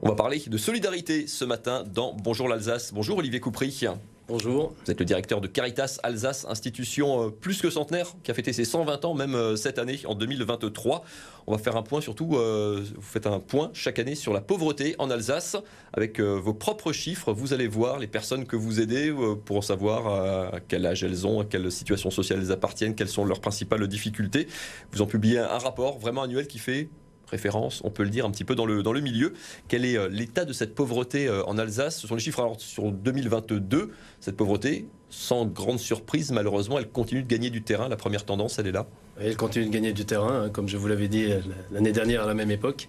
On va parler de solidarité ce matin dans Bonjour l'Alsace. Bonjour Olivier Coupry. Bonjour. Vous êtes le directeur de Caritas Alsace, institution plus que centenaire, qui a fêté ses 120 ans même cette année, en 2023. On va faire un point surtout, vous faites un point chaque année sur la pauvreté en Alsace. Avec vos propres chiffres, vous allez voir les personnes que vous aidez pour savoir à quel âge elles ont, à quelle situation sociale elles appartiennent, quelles sont leurs principales difficultés. Vous en publiez un rapport vraiment annuel qui fait référence, on peut le dire, un petit peu dans le milieu. Quel est l'état de cette pauvreté en Alsace? Ce sont les chiffres alors, sur 2022. Cette pauvreté, sans grande surprise, malheureusement, elle continue de gagner du terrain. La première tendance, elle est là. Elle continue de gagner du terrain, hein, comme je vous l'avais dit l'année dernière à la même époque.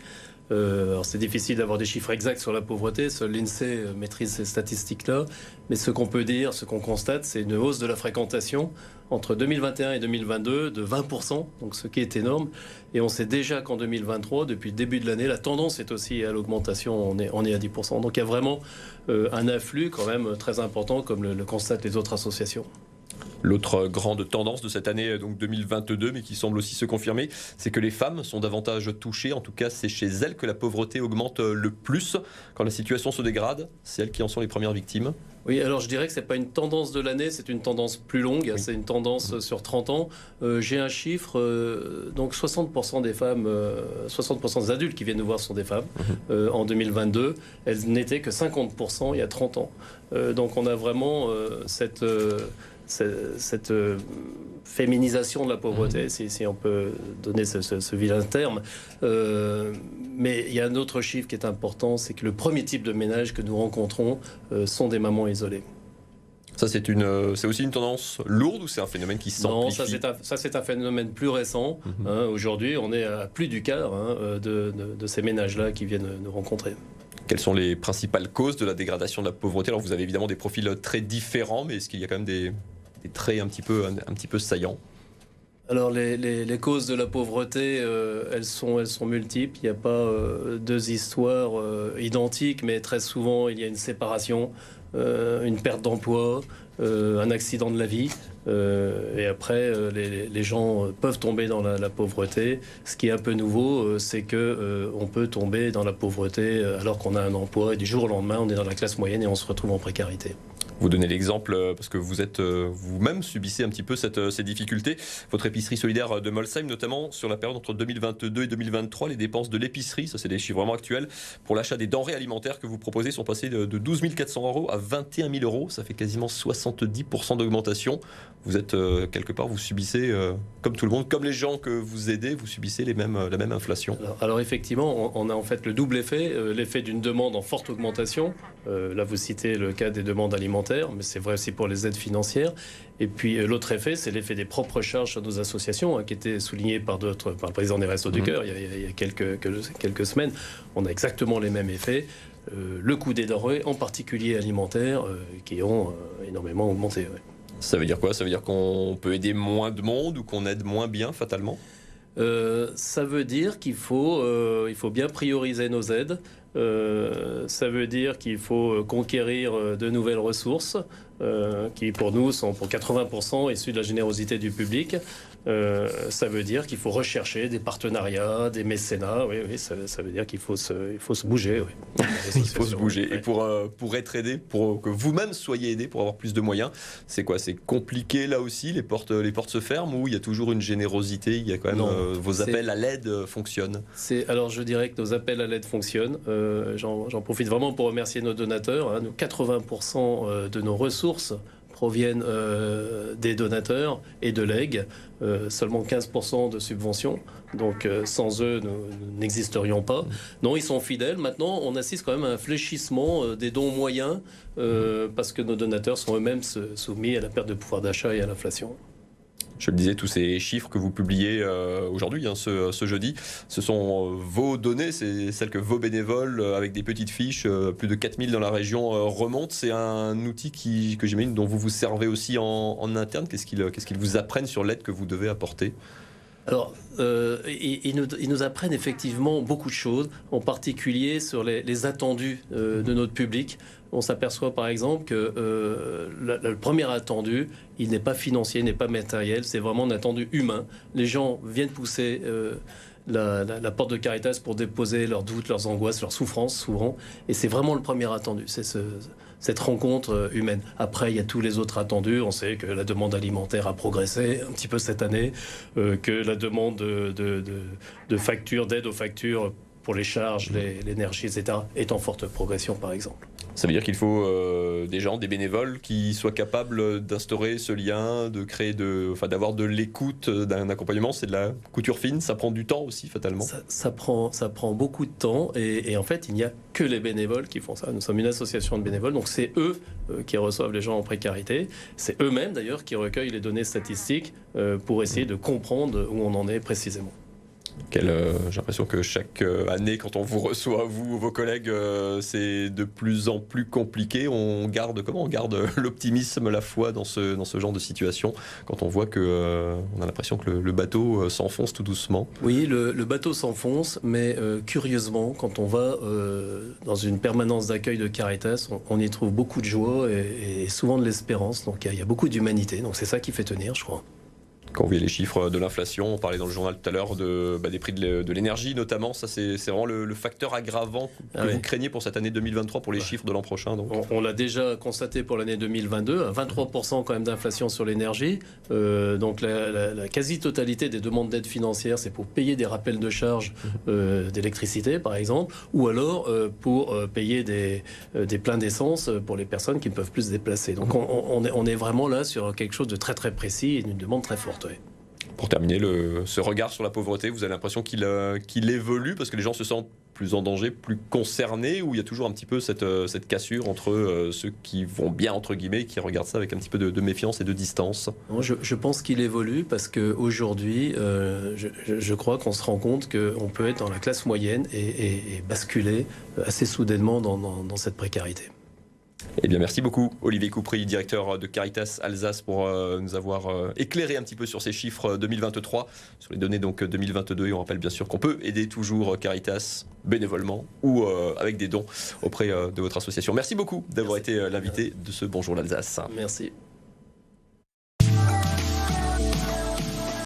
Alors c'est difficile d'avoir des chiffres exacts sur la pauvreté, seul l'INSEE maîtrise ces statistiques-là, mais ce qu'on peut dire, ce qu'on constate, c'est une hausse de la fréquentation entre 2021 et 2022 de 20%, donc ce qui est énorme, et on sait déjà qu'en 2023, depuis le début de l'année, la tendance est aussi à l'augmentation, on est à 10%, donc il y a vraiment un afflux quand même très important, comme le constatent les autres associations. L'autre grande tendance de cette année donc 2022, mais qui semble aussi se confirmer, c'est que les femmes sont davantage touchées. En tout cas, c'est chez elles que la pauvreté augmente le plus. Quand la situation se dégrade, c'est elles qui en sont les premières victimes. Oui, alors je dirais que ce n'est pas une tendance de l'année, c'est une tendance plus longue, oui. C'est une tendance sur 30 ans. J'ai un chiffre, donc 60% des femmes, 60% des adultes qui viennent nous voir sont des femmes. En 2022, elles n'étaient que 50% il y a 30 ans. Donc on a vraiment cette féminisation de la pauvreté, si on peut donner ce vilain terme. Mais il y a un autre chiffre qui est important, c'est que le premier type de ménage que nous rencontrons sont des mamans isolées. Ça, c'est aussi une tendance lourde ou c'est un phénomène qui s'amplifie? Non, ça c'est un phénomène plus récent. Aujourd'hui, on est à plus du quart de ces ménages-là qui viennent nous rencontrer. Quelles sont les principales causes de la dégradation de la pauvreté? Alors vous avez évidemment des profils très différents, mais est-ce qu'il y a quand même des traits un petit peu saillants? Alors les causes de la pauvreté, elles sont multiples. Il n'y a pas deux histoires identiques, mais très souvent il y a une séparation, une perte d'emploi, un accident de la vie. Et après, les gens peuvent tomber dans la pauvreté. Ce qui est un peu nouveau, c'est qu'on peut tomber dans la pauvreté alors qu'on a un emploi et du jour au lendemain, on est dans la classe moyenne et on se retrouve en précarité. Vous donnez l'exemple parce que vous êtes vous-même subissez un petit peu ces difficultés. Votre épicerie solidaire de Molsheim, notamment sur la période entre 2022 et 2023, les dépenses de l'épicerie, ça c'est des chiffres vraiment actuels, pour l'achat des denrées alimentaires que vous proposez sont passées de 12 400 € à 21 000 €. Ça fait quasiment 70% d'augmentation. Vous êtes quelque part, vous subissez, comme tout le monde, comme les gens que vous aidez, vous subissez la même inflation. Alors effectivement, on a en fait le double effet, l'effet d'une demande en forte augmentation. Là, vous citez le cas des demandes alimentaires, mais c'est vrai aussi pour les aides financières. Et puis l'autre effet, c'est l'effet des propres charges sur nos associations, qui était souligné par le président des Restos du Cœur il y a quelques semaines. On a exactement les mêmes effets. Le coût des denrées, en particulier alimentaires, qui ont énormément augmenté. Ouais. Ça veut dire quoi? Ça veut dire qu'on peut aider moins de monde ou qu'on aide moins bien, fatalement? Ça veut dire qu'il faut bien prioriser nos aides. Ça veut dire qu'il faut conquérir de nouvelles ressources qui, pour nous, sont pour 80% issues de la générosité du public. Ça veut dire qu'il faut rechercher des partenariats, des mécénats. Oui, ça veut dire qu'il faut se bouger. Oui. Il faut se bouger. Et pour être aidé, pour que vous-même soyez aidé, pour avoir plus de moyens, c'est quoi? C'est compliqué là aussi? Les portes se ferment ou il y a toujours une générosité? Il y a quand même vos appels à l'aide fonctionnent? Alors je dirais que nos appels à l'aide fonctionnent. J'en profite vraiment pour remercier nos donateurs. 80% de nos ressources proviennent des donateurs et de legs, seulement 15% de subventions. Donc sans eux, nous n'existerions pas. Non, ils sont fidèles. Maintenant, on assiste quand même à un fléchissement des dons moyens parce que nos donateurs sont eux-mêmes soumis à la perte de pouvoir d'achat et à l'inflation. Je le disais, tous ces chiffres que vous publiez aujourd'hui, ce jeudi, ce sont vos données, c'est celles que vos bénévoles, avec des petites fiches, plus de 4000 dans la région, remontent. C'est un outil que j'imagine dont vous vous servez aussi en interne. Qu'est-ce qu'ils vous apprennent sur l'aide que vous devez apporter? Alors, ils nous apprennent effectivement beaucoup de choses, en particulier sur les attendus de notre public. On s'aperçoit par exemple que le premier attendu, il n'est pas financier, n'est pas matériel, c'est vraiment un attendu humain. Les gens viennent pousser la porte de Caritas pour déposer leurs doutes, leurs angoisses, leurs souffrances souvent. Et c'est vraiment le premier attendu, c'est cette rencontre humaine. Après, il y a tous les autres attendus. On sait que la demande alimentaire a progressé un petit peu cette année, que la demande de factures, d'aide aux factures pour les charges, l'énergie, etc., est en forte progression, par exemple. Ça veut dire qu'il faut des gens, des bénévoles qui soient capables d'instaurer ce lien, de créer d'avoir de l'écoute, d'un accompagnement. C'est de la couture fine, ça prend du temps aussi fatalement. Ça prend beaucoup de temps et en fait il n'y a que les bénévoles qui font ça. Nous sommes une association de bénévoles, donc c'est eux qui reçoivent les gens en précarité. C'est eux-mêmes d'ailleurs qui recueillent les données statistiques pour essayer de comprendre où on en est précisément. J'ai l'impression que chaque année, quand on vous reçoit, vous ou vos collègues, c'est de plus en plus compliqué. On garde l'optimisme, la foi dans ce genre de situation, quand on voit on a l'impression que le bateau s'enfonce tout doucement. Oui, le bateau s'enfonce, mais curieusement, quand on va dans une permanence d'accueil de Caritas, on y trouve beaucoup de joie et souvent de l'espérance. Donc il y a beaucoup d'humanité. Donc c'est ça qui fait tenir, je crois. Quand vous voyez les chiffres de l'inflation, on parlait dans le journal tout à l'heure des prix de l'énergie notamment, ça c'est vraiment le facteur aggravant que vous craignez pour cette année 2023, pour les chiffres de l'an prochain. Donc. On l'a déjà constaté pour l'année 2022, 23% quand même d'inflation sur l'énergie. Donc la quasi-totalité des demandes d'aide financière, c'est pour payer des rappels de charges d'électricité par exemple, ou alors pour payer des pleins d'essence pour les personnes qui ne peuvent plus se déplacer. Donc on est vraiment là sur quelque chose de très très précis et d'une demande très forte. Pour terminer, ce regard sur la pauvreté, vous avez l'impression qu'il évolue parce que les gens se sentent plus en danger, plus concernés, ou il y a toujours un petit peu cette cassure entre ceux qui vont bien, entre guillemets, et qui regardent ça avec un petit peu de méfiance et de distance? Je pense qu'il évolue parce qu'aujourd'hui, je crois qu'on se rend compte qu'on peut être dans la classe moyenne et basculer assez soudainement dans cette précarité. Eh bien, merci beaucoup, Olivier Coupry, directeur de Caritas Alsace, pour nous avoir éclairé un petit peu sur ces chiffres 2023, sur les données donc 2022. Et on rappelle bien sûr qu'on peut aider toujours Caritas bénévolement ou avec des dons auprès de votre association. Merci beaucoup d'avoir été l'invité de ce Bonjour l'Alsace. Merci.